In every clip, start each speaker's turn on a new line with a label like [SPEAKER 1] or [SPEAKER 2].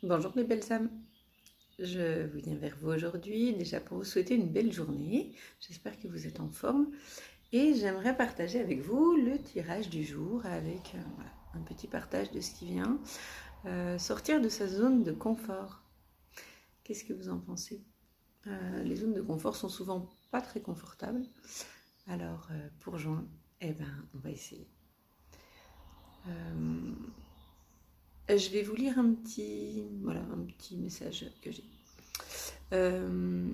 [SPEAKER 1] Bonjour les belles âmes, je vous viens vers vous aujourd'hui déjà pour vous souhaiter une belle journée. J'espère que vous êtes en forme et j'aimerais partager avec vous le tirage du jour avec voilà, un petit partage de ce qui vient. Sortir de sa zone de confort. Qu'est-ce que vous en pensez? Les zones de confort sont souvent pas très confortables. Alors pour juin, on va essayer. Je vais vous lire un petit message que j'ai. Le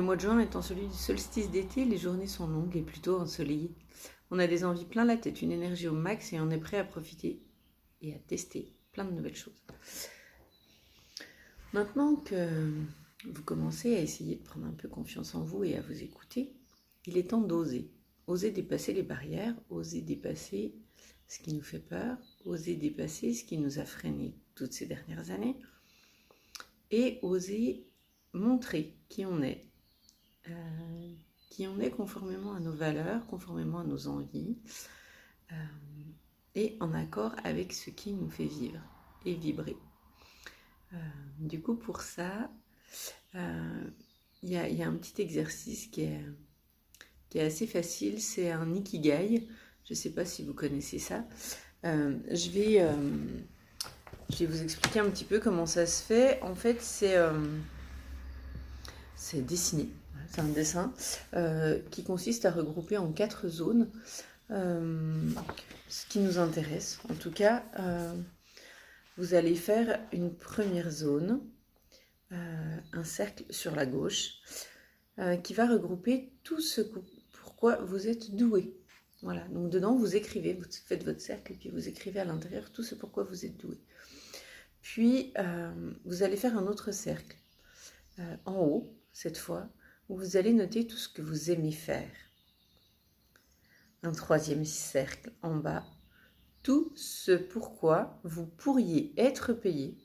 [SPEAKER 1] mois de juin étant celui du solstice d'été, les journées sont longues et plutôt ensoleillées. On a des envies plein la tête, une énergie au max et on est prêt à profiter et à tester plein de nouvelles choses. Maintenant que vous commencez à essayer de prendre un peu confiance en vous et à vous écouter, il est temps d'oser. Oser dépasser les barrières, oser dépasser ce qui nous fait peur, oser dépasser ce qui nous a freinés toutes ces dernières années et oser montrer qui on est conformément à nos valeurs, conformément à nos envies et en accord avec ce qui nous fait vivre et vibrer. Du coup, pour ça, il y a un petit exercice qui est assez facile, c'est un ikigai. Je ne sais pas si vous connaissez ça. Je vais vous expliquer un petit peu comment ça se fait. En fait, c'est dessiné. C'est un dessin qui consiste à regrouper en 4 zones ce qui nous intéresse. En tout cas, vous allez faire une première zone, un cercle sur la gauche, qui va regrouper tout ce pourquoi vous êtes doué. Voilà, donc dedans vous écrivez, vous faites votre cercle et puis vous écrivez à l'intérieur tout ce pourquoi vous êtes doué. Puis vous allez faire un autre cercle en haut, cette fois, où vous allez noter tout ce que vous aimez faire. Un troisième cercle en bas, tout ce pourquoi vous pourriez être payé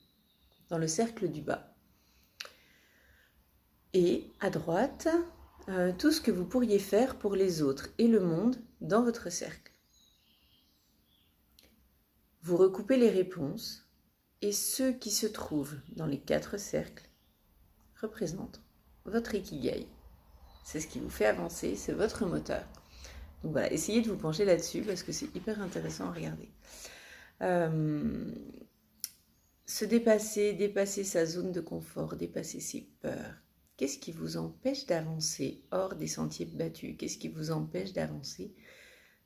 [SPEAKER 1] dans le cercle du bas. Et à droite, tout ce que vous pourriez faire pour les autres et le monde dans votre cercle. Vous recoupez les réponses et ceux qui se trouvent dans les 4 cercles représentent votre ikigai. C'est ce qui vous fait avancer, c'est votre moteur. Donc voilà, essayez de vous pencher là-dessus parce que c'est hyper intéressant à regarder. Se dépasser sa zone de confort, dépasser ses peurs. Qu'est-ce qui vous empêche d'avancer hors des sentiers battus? Qu'est-ce qui vous empêche d'avancer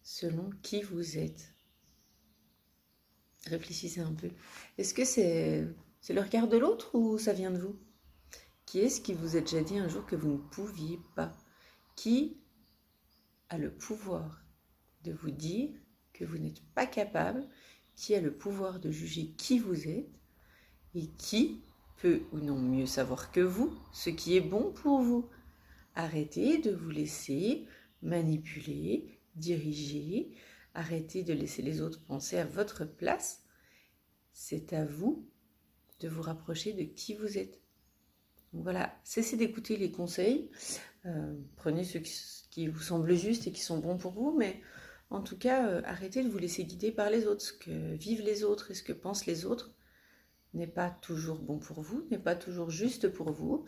[SPEAKER 1] selon qui vous êtes? Réfléchissez un peu. Est-ce que c'est le regard de l'autre ou ça vient de vous? Qui est-ce qui vous a déjà dit un jour que vous ne pouviez pas? Qui a le pouvoir de vous dire que vous n'êtes pas capable? Qui a le pouvoir de juger qui vous êtes? Et qui peut ou non mieux savoir que vous ce qui est bon pour vous? Arrêtez de vous laisser manipuler, diriger. Arrêtez de laisser les autres penser à votre place. C'est à vous de vous rapprocher de qui vous êtes. Donc voilà, cessez d'écouter les conseils. Prenez ceux qui vous semblent justes et qui sont bons pour vous, mais en tout cas, arrêtez de vous laisser guider par les autres. Ce que vivent les autres et ce que pensent les autres n'est pas toujours bon pour vous, n'est pas toujours juste pour vous.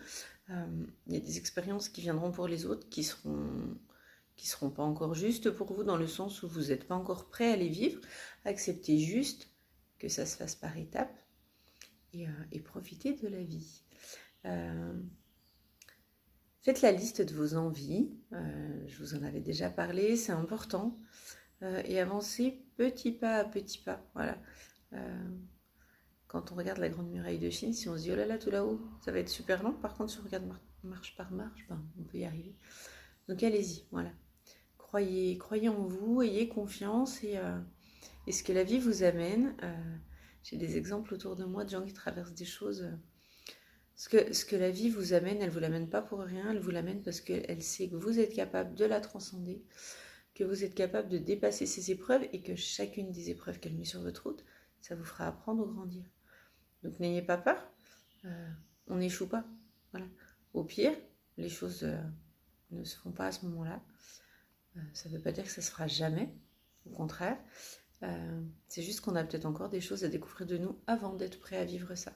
[SPEAKER 1] Il y a des expériences qui viendront pour les autres qui seront pas encore justes pour vous, dans le sens où vous n'êtes pas encore prêt à les vivre. Acceptez juste que ça se fasse par étapes et profitez de la vie. Faites la liste de vos envies, je vous en avais déjà parlé, c'est important, et avancez petit pas à petit pas. Voilà. Quand on regarde la Grande Muraille de Chine, si on se dit oh là là, tout là-haut, ça va être super long. Par contre, si on regarde marche par marche, on peut y arriver. Donc allez-y, voilà. Croyez en vous, ayez confiance et ce que la vie vous amène. J'ai des exemples autour de moi de gens qui traversent des choses. Ce que la vie vous amène, elle ne vous l'amène pas pour rien, elle vous l'amène parce qu'elle sait que vous êtes capable de la transcender, que vous êtes capable de dépasser ces épreuves et que chacune des épreuves qu'elle met sur votre route, ça vous fera apprendre ou grandir. Donc n'ayez pas peur, on n'échoue pas. Voilà. Au pire, les choses ne se font pas à ce moment-là. Ça ne veut pas dire que ça ne se fera jamais, au contraire. C'est juste qu'on a peut-être encore des choses à découvrir de nous avant d'être prêt à vivre ça.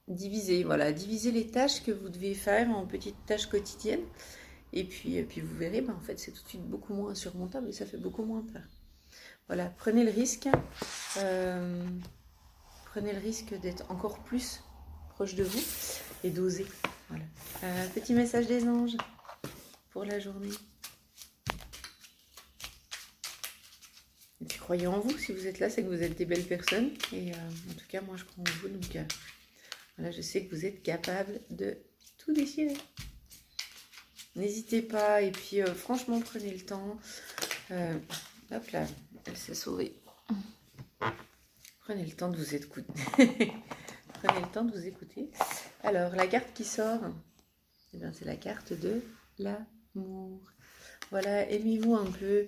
[SPEAKER 1] Diviser les tâches que vous devez faire en petites tâches quotidiennes. Et puis vous verrez, en fait, c'est tout de suite beaucoup moins insurmontable et ça fait beaucoup moins peur. Voilà, prenez le risque d'être encore plus proche de vous et d'oser. Voilà. Petit message des anges pour la journée. Et puis croyez en vous, si vous êtes là, c'est que vous êtes des belles personnes. Et en tout cas, moi je crois en vous, donc voilà, je sais que vous êtes capable de tout déchirer. N'hésitez pas, et puis franchement, prenez le temps. Hop là, elle s'est sauvée. Prenez le temps de vous écouter. Prenez le temps de vous écouter. Alors, la carte qui sort, eh bien, c'est la carte de l'amour. Voilà, aimez-vous un peu.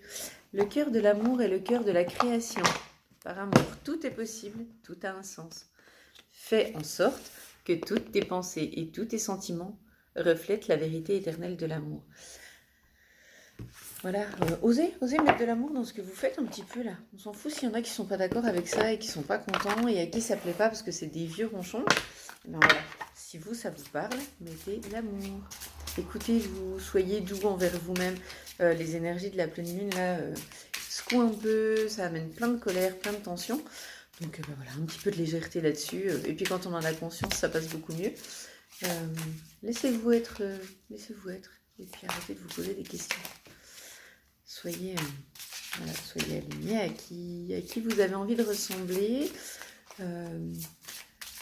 [SPEAKER 1] Le cœur de l'amour est le cœur de la création. Par amour, tout est possible, tout a un sens. Fais en sorte que toutes tes pensées et tous tes sentiments reflètent la vérité éternelle de l'amour. Voilà, osez mettre de l'amour dans ce que vous faites un petit peu là. On s'en fout s'il y en a qui sont pas d'accord avec ça et qui sont pas contents et à qui ça plaît pas parce que c'est des vieux ronchons. Ben voilà, si vous ça vous parle, mettez de l'amour. Écoutez-vous, soyez doux envers vous-même. Les énergies de la pleine lune là secouent un peu, ça amène plein de colère, plein de tension. Donc voilà, un petit peu de légèreté là-dessus. Et puis quand on en a conscience, ça passe beaucoup mieux. Laissez-vous être. Et puis arrêtez de vous poser des questions. Soyez alignés à qui vous avez envie de ressembler.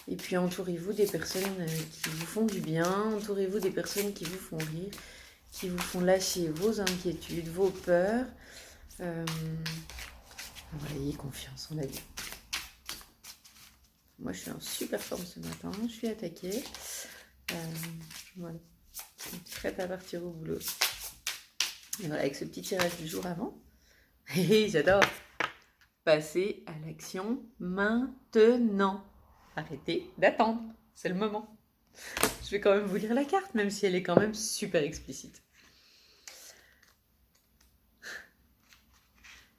[SPEAKER 1] Et puis entourez-vous des personnes qui vous font du bien. Entourez-vous des personnes qui vous font rire, qui vous font lâcher vos inquiétudes, vos peurs. Ayez confiance en la vie. Moi, je suis en super forme ce matin. Je suis attaquée. Voilà. Je suis prête à partir au boulot. Et voilà, avec ce petit tirage du jour avant. J'adore. Passez à l'action maintenant. Arrêtez d'attendre. C'est le moment. Je vais quand même vous lire la carte, même si elle est quand même super explicite.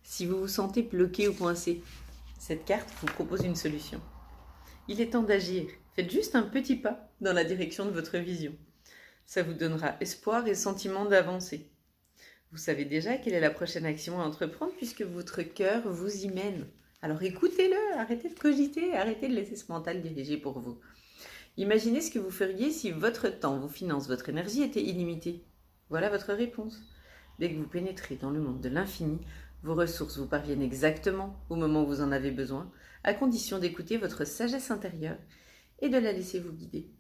[SPEAKER 1] Si vous vous sentez bloqué ou coincé, cette carte vous propose une solution. Il est temps d'agir. Faites juste un petit pas dans la direction de votre vision. Ça vous donnera espoir et sentiment d'avancer. Vous savez déjà quelle est la prochaine action à entreprendre puisque votre cœur vous y mène. Alors écoutez-le, arrêtez de cogiter, arrêtez de laisser ce mental diriger pour vous. Imaginez ce que vous feriez si votre temps, vos finances, votre énergie étaient illimitées. Voilà votre réponse. Dès que vous pénétrez dans le monde de l'infini, vos ressources vous parviennent exactement au moment où vous en avez besoin, à condition d'écouter votre sagesse intérieure et de la laisser vous guider.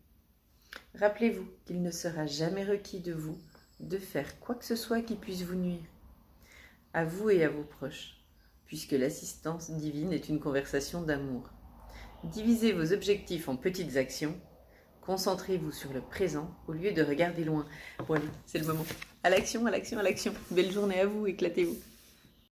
[SPEAKER 1] Rappelez-vous qu'il ne sera jamais requis de vous de faire quoi que ce soit qui puisse vous nuire, à vous et à vos proches, puisque l'assistance divine est une conversation d'amour. Divisez vos objectifs en petites actions, concentrez-vous sur le présent au lieu de regarder loin. Voilà, c'est le moment. À l'action, à l'action, à l'action. Belle journée à vous, éclatez-vous.